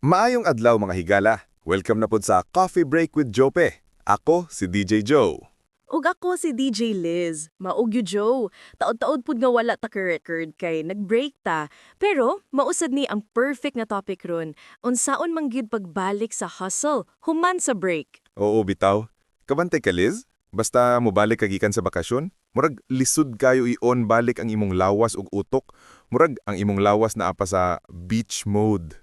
Maayong adlaw mga higala. Welcome na pod sa Coffee Break with Jope. Ako si DJ Joe. Ug ako si DJ Liz. Maugyo Joe. Taod-taod pud nga wala ta ka record kay nag-break ta. Pero mausad ni ang perfect nga topic ron. Unsaon man gyud pagbalik sa hustle human sa break. Oo, bitaw. Kabantay ka, Liz? Basta mobalik kagikan sa bakasyon, murag lisod kayo i-on balik ang imong lawas ug utok. Murag ang imong lawas na apa sa beach mode.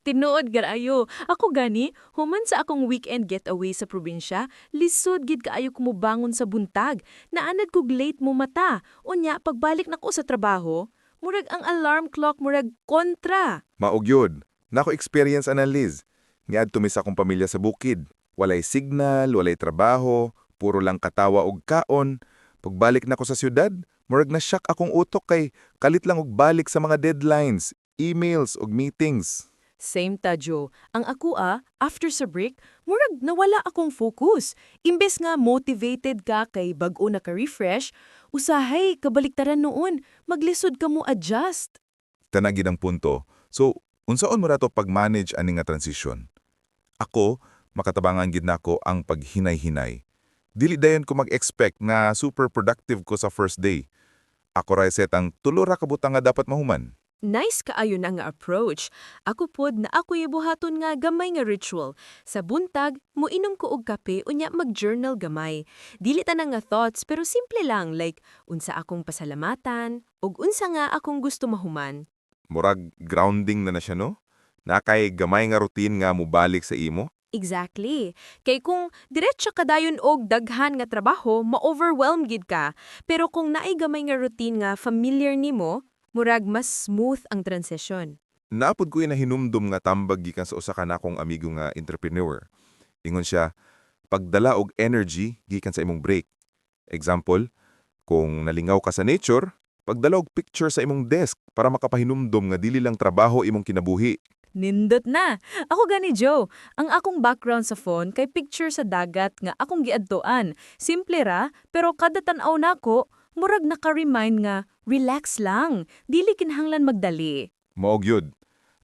Tinuod garayo. Ako gani, human sa akong weekend getaway sa probinsya, lisod gid kaayo kumubangon sa buntag. Naanad kog late mo mata. Unya pagbalik nako sa trabaho, murag ang alarm clock murag kontra. Maugyod. Nako experience ana, Liz. Niadto mi sa akong pamilya sa bukid. Walay signal, walay trabaho, puro lang katawa og kaon. Pagbalik nako sa syudad, murag na shock akong utok kay kalit lang og balik sa mga deadlines, emails ug meetings. Same ta, Joe. Ang ako after sa break, murag nawala akong focus. Imbes nga motivated ka kay bag-o na ka-refresh, usahay kabaliktaran noon, maglisod ka mo adjust. Tanagid ang punto. So, unsaon mo rato pag-manage ani nga transition? Ako, makatabangan gid nako ang paghinay-hinay. Dili dayon ko mag-expect na super productive ko sa first day. Ako ra set ang tulo ra ka butang nga dapat mahuman. Nice kaayo na nga approach. Ako pod na ako'y buhaton nga gamay nga ritual. Sa buntag, muinom ko og kape unya mag-journal gamay. Dili ta na nga thoughts pero simple lang like unsa akong pasalamatan ug unsa nga akong gusto mahuman. Murag grounding na siya, no? Nakay gamay nga routine nga mubalik sa imo. Exactly. Kay kung diretso ka dayon og daghan nga trabaho, ma-overwhelm gid ka. Pero kung naay gamay nga routine nga familiar nimo, murag mas smooth ang transition. Naapod ko na hinumdum nga tambag gikan sa usa ka nakong amigo nga entrepreneur. Ingon siya, pagdala og energy gikan sa imong break. Example, kung nalingaw ka sa nature, pagdala og picture sa imong desk para makapahinumdum nga dili lang trabaho imong kinabuhi. Nindot na. Ako gani Joe, ang akong background sa phone kay picture sa dagat nga akong giadtoan. Simple ra, pero kada tan-aw nako, murag naka-remind nga relax lang, dili kinahanglan magdali. Maog yun.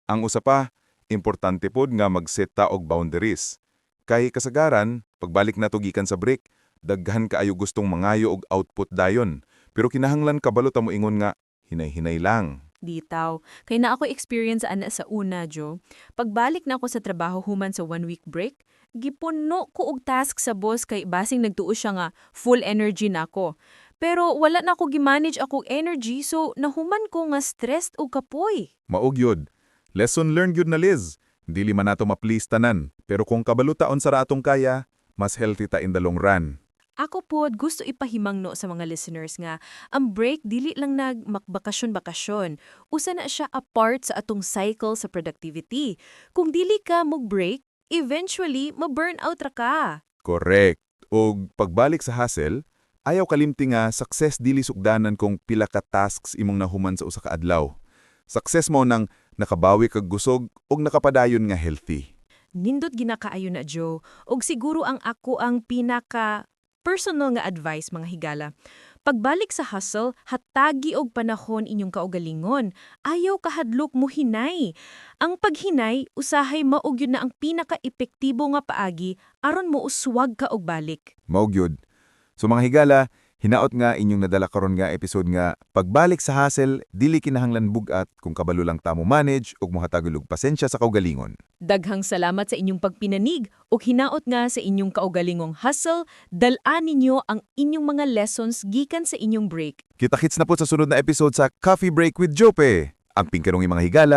Ang usa pa, importante pod nga mag-set ta og boundaries. Kay kasagaran, pagbalik nato gikan sa break, daghan kaayo gustong mangayo og output dayon. Pero kinahanglan kabalo ta mo ingon nga hinay-hinay lang. Ditaw. Kay na ako experience ana sa una, Joe. Pagbalik na ako sa trabaho human sa 1 week break, gipuno ko og task sa boss kay basing nagtuo siya nga full energy na ako. Pero wala na ako gi-manage akong energy so nahuman ko nga stressed og kapoy. Maog yun. Lesson learned yun na, Liz. Dili man nato ma-please tanan, pero kung kabalutaon sa ratong kaya, mas healthy ta in the long run. Ako pod gusto ipahimangno sa mga listeners nga ang break dili lang nagmakbakasyon-bakasyon. Usa na siya a part sa atong cycle sa productivity. Kung dili ka mag-break, eventually ma-burnout ra ka. Correct. Og pagbalik sa hustle, ayaw kalimti nga success dili sugdanan kung pila ka tasks imong nahuman sa usa ka adlaw. Success mo nang nakabawi kag gusog og nakapadayon nga healthy. Nindot ginakaayo na Joe, og siguro ang ako ang pinaka personal nga advice mga higala. Pagbalik sa hustle, hatagi og panahon inyong kaugalingon. Ayaw kahadlok mo hinay. Ang paghinay, usahay maog yun na ang pinaka-epektibo nga paagi aron mo uswag ka og balik. Maog yun. So mga higala, hinaot nga inyong nadala karon nga episode nga pagbalik sa hustle, dili kinahanglan bugat kung kabalo lang ta mo manage ug mohatagol og pasensya sa kaugalingon. Daghang salamat sa inyong pagpinanig ug hinaot nga sa inyong kaugalingong hustle, dal-an ninyo ang inyong mga lessons gikan sa inyong break. Kita-kits na po sa sunod na episode sa Coffee Break with Jope. Ang pingkerong mga higala,